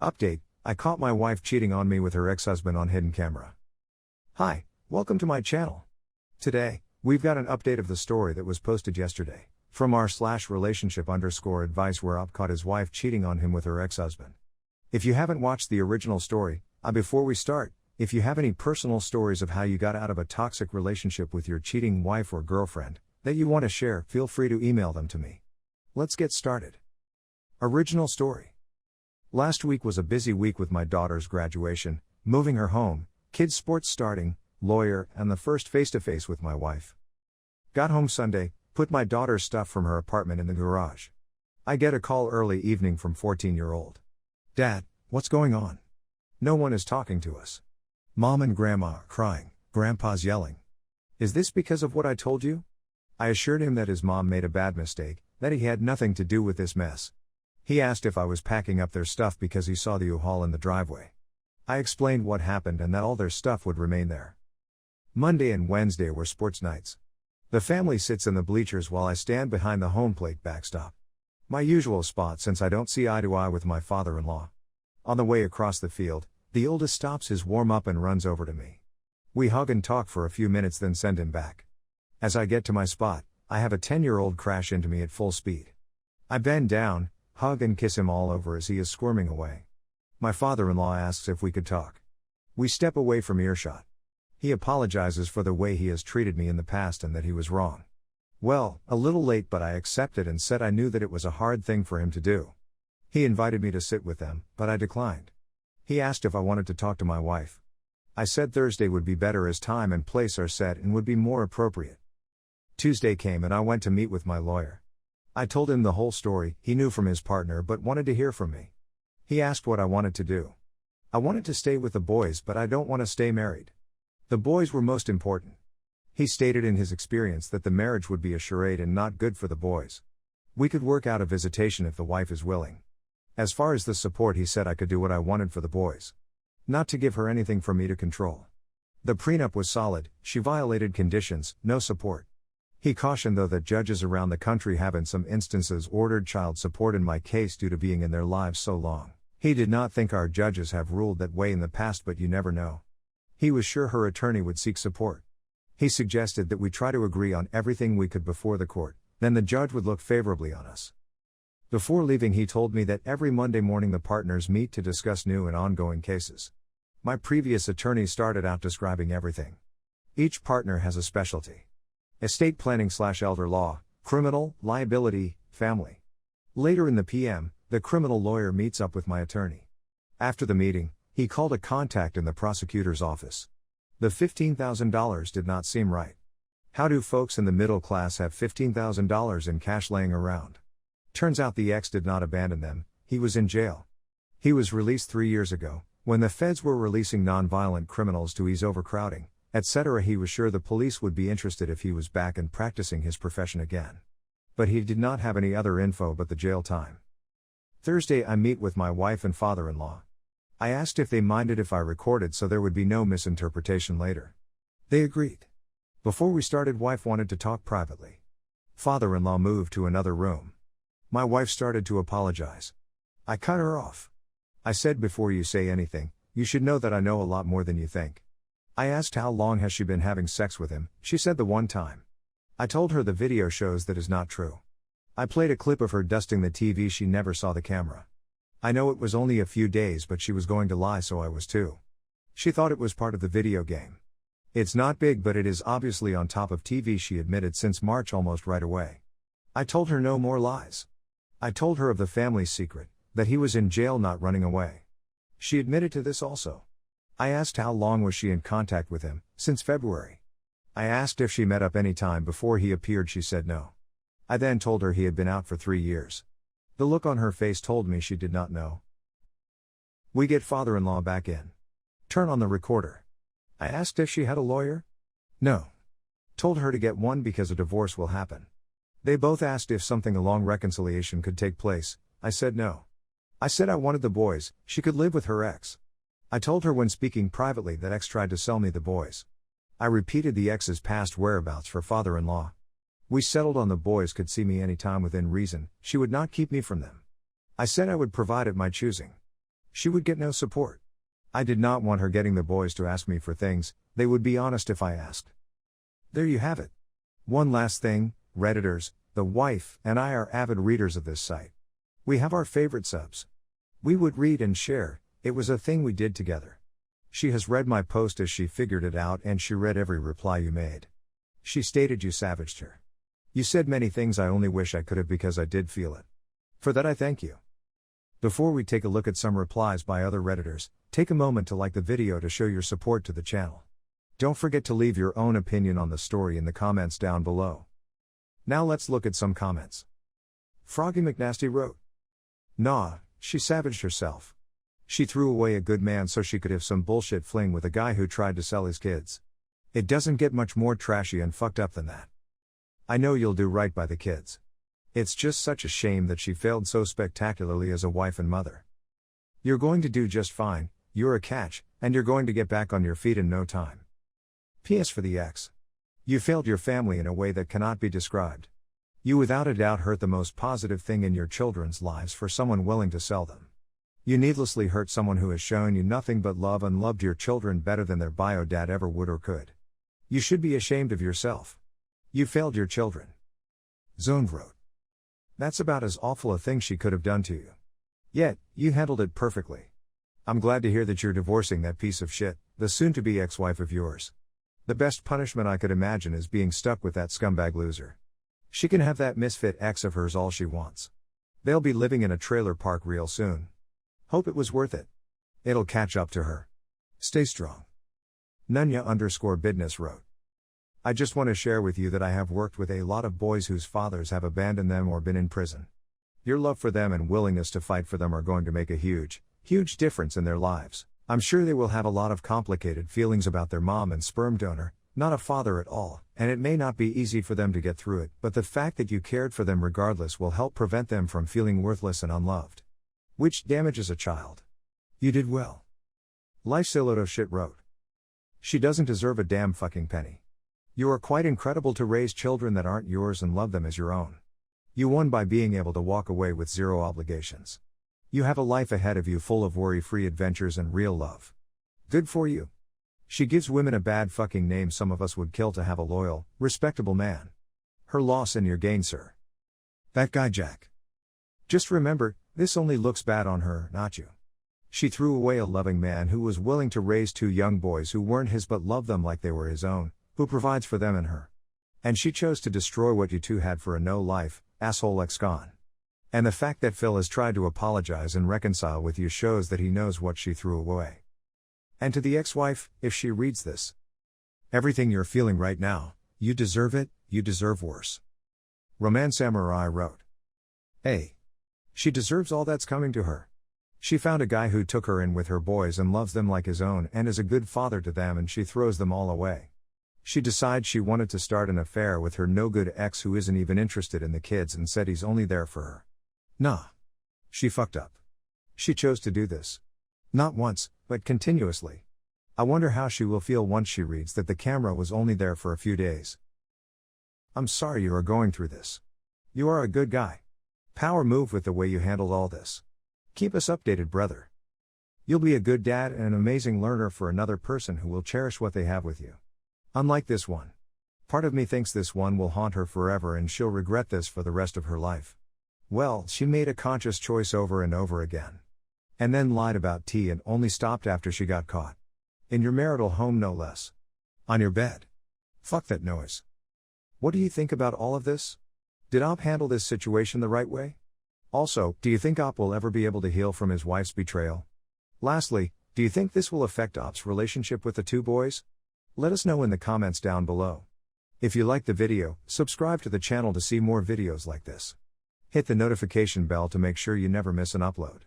Update: I caught my wife cheating on me with her ex-husband on hidden camera. Hi, welcome to my channel. Today, we've got an update of the story that was posted yesterday, from r/relationship_advice where Up caught his wife cheating on him with her ex-husband. If you haven't watched the original story, before we start, if you have any personal stories of how you got out of a toxic relationship with your cheating wife or girlfriend, that you want to share, feel free to email them to me. Let's get started. Original story. Last week was a busy week with my daughter's graduation, moving her home, kids' sports starting, lawyer, and the first face-to-face with my wife. Got home Sunday, put my daughter's stuff from her apartment in the garage. I get a call early evening from 14-year-old. Dad, what's going on? No one is talking to us. Mom and Grandma are crying, Grandpa's yelling. Is this because of what I told you? I assured him that his mom made a bad mistake, that he had nothing to do with this mess. He asked if I was packing up their stuff because he saw the U-Haul in the driveway. I explained what happened and that all their stuff would remain there. Monday and Wednesday were sports nights. The family sits in the bleachers while I stand behind the home plate backstop. My usual spot since I don't see eye to eye with my father-in-law. On the way across the field, the oldest stops his warm-up and runs over to me. We hug and talk for a few minutes then send him back. As I get to my spot, I have a 10-year-old crash into me at full speed. I bend down, hug and kiss him all over as he is squirming away. My father-in-law asks if we could talk. We step away from earshot. He apologizes for the way he has treated me in the past and that he was wrong. Well, a little late, but I accepted and said I knew that it was a hard thing for him to do. He invited me to sit with them, but I declined. He asked if I wanted to talk to my wife. I said Thursday would be better as time and place are set and would be more appropriate. Tuesday came and I went to meet with my lawyer. I told him the whole story he knew from his partner but wanted to hear from me. He asked what I wanted to do. I wanted to stay with the boys but I don't want to stay married. The boys were most important. He stated in his experience that the marriage would be a charade and not good for the boys. We could work out a visitation if the wife is willing. As far as the support, he said I could do what I wanted for the boys. Not to give her anything for me to control. The prenup was solid, she violated conditions, no support. He cautioned though that judges around the country have in some instances ordered child support in my case due to being in their lives so long. He did not think our judges have ruled that way in the past, but you never know. He was sure her attorney would seek support. He suggested that we try to agree on everything we could before the court, then the judge would look favorably on us. Before leaving, he told me that every Monday morning the partners meet to discuss new and ongoing cases. My previous attorney started out describing everything. Each partner has a specialty. Estate planning/elder law, criminal, liability, family. Later in the PM, the criminal lawyer meets up with my attorney. After the meeting, he called a contact in the prosecutor's office. The $15,000 did not seem right. How do folks in the middle class have $15,000 in cash laying around? Turns out the ex did not abandon them, he was in jail. He was released 3 years ago, when the feds were releasing non-violent criminals to ease overcrowding, etc. He was sure the police would be interested if he was back and practicing his profession again. But he did not have any other info but the jail time. Thursday I meet with my wife and father-in-law. I asked if they minded if I recorded so there would be no misinterpretation later. They agreed. Before we started, wife wanted to talk privately. Father-in-law moved to another room. My wife started to apologize. I cut her off. I said, before you say anything, you should know that I know a lot more than you think. I asked how long has she been having sex with him, she said the one time. I told her the video shows that is not true. I played a clip of her dusting the TV, she never saw the camera. I know it was only a few days but she was going to lie, so I was too. She thought it was part of the video game. It's not big but it is obviously on top of TV, she admitted, since March almost right away. I told her no more lies. I told her of the family's secret, that he was in jail not running away. She admitted to this also. I asked how long was she in contact with him, since February. I asked if she met up any time before he appeared, she said no. I then told her he had been out for 3 years. The look on her face told me she did not know. We get father-in-law back in. Turn on the recorder. I asked if she had a lawyer. No. Told her to get one because a divorce will happen. They both asked if something along reconciliation could take place. I said no. I said I wanted the boys, she could live with her ex. I told her when speaking privately that ex tried to sell me the boys. I repeated the ex's past whereabouts for father-in-law. We settled on the boys could see me anytime within reason, she would not keep me from them. I said I would provide at my choosing. She would get no support. I did not want her getting the boys to ask me for things, they would be honest if I asked. There you have it. One last thing, Redditors, the wife and I are avid readers of this site. We have our favorite subs. We would read and share, it was a thing we did together. She has read my post as she figured it out and she read every reply you made. She stated you savaged her. You said many things I only wish I could have because I did feel it. For that I thank you. Before we take a look at some replies by other Redditors, take a moment to like the video to show your support to the channel. Don't forget to leave your own opinion on the story in the comments down below. Now let's look at some comments. Froggy McNasty wrote, "Nah, she savaged herself. She threw away a good man so she could have some bullshit fling with a guy who tried to sell his kids. It doesn't get much more trashy and fucked up than that. I know you'll do right by the kids. It's just such a shame that she failed so spectacularly as a wife and mother. You're going to do just fine, you're a catch, and you're going to get back on your feet in no time. PS for the ex. You failed your family in a way that cannot be described. You without a doubt hurt the most positive thing in your children's lives for someone willing to sell them. You needlessly hurt someone who has shown you nothing but love and loved your children better than their bio dad ever would or could. You should be ashamed of yourself. You failed your children." Zone wrote, "That's about as awful a thing she could have done to you. Yet, you handled it perfectly. I'm glad to hear that you're divorcing that piece of shit, the soon-to-be ex-wife of yours. The best punishment I could imagine is being stuck with that scumbag loser. She can have that misfit ex of hers all she wants. They'll be living in a trailer park real soon. Hope it was worth it. It'll catch up to her. Stay strong." Nunya_Bidness wrote, "I just want to share with you that I have worked with a lot of boys whose fathers have abandoned them or been in prison. Your love for them and willingness to fight for them are going to make a huge difference in their lives. I'm sure they will have a lot of complicated feelings about their mom and sperm donor, not a father at all, and it may not be easy for them to get through it, but the fact that you cared for them regardless will help prevent them from feeling worthless and unloved. Which damages a child. You did well." Lifesiloto shit wrote, "She doesn't deserve a damn fucking penny. You are quite incredible to raise children that aren't yours and love them as your own. You won by being able to walk away with zero obligations. You have a life ahead of you full of worry-free adventures and real love. Good for you. She gives women a bad fucking name some of us would kill to have a loyal, respectable man. Her loss and your gain, sir. That guy Jack. Just remember, this only looks bad on her, not you. She threw away a loving man who was willing to raise two young boys who weren't his but loved them like they were his own, who provides for them and her. And she chose to destroy what you two had for a no-life, asshole ex-con. And the fact that Phil has tried to apologize and reconcile with you shows that he knows what she threw away. And to the ex-wife, if she reads this, everything you're feeling right now, you deserve it, you deserve worse." Roman Samurai wrote, "Hey. She deserves all that's coming to her. She found a guy who took her in with her boys and loves them like his own and is a good father to them, and she throws them all away. She decides she wanted to start an affair with her no-good ex who isn't even interested in the kids and said he's only there for her. Nah. She fucked up. She chose to do this. Not once, but continuously. I wonder how she will feel once she reads that the camera was only there for a few days. I'm sorry you are going through this. You are a good guy. Power move with the way you handled all this. Keep us updated, brother. You'll be a good dad and an amazing learner for another person who will cherish what they have with you. Unlike this one. Part of me thinks this one will haunt her forever and she'll regret this for the rest of her life. Well, she made a conscious choice over and over again. And then lied about tea and only stopped after she got caught. In your marital home no less. On your bed. Fuck that noise. What do you think about all of this? Did Op handle this situation the right way? Also, do you think Op will ever be able to heal from his wife's betrayal? Lastly, do you think this will affect Op's relationship with the two boys? Let us know in the comments down below. If you liked the video, subscribe to the channel to see more videos like this. Hit the notification bell to make sure you never miss an upload.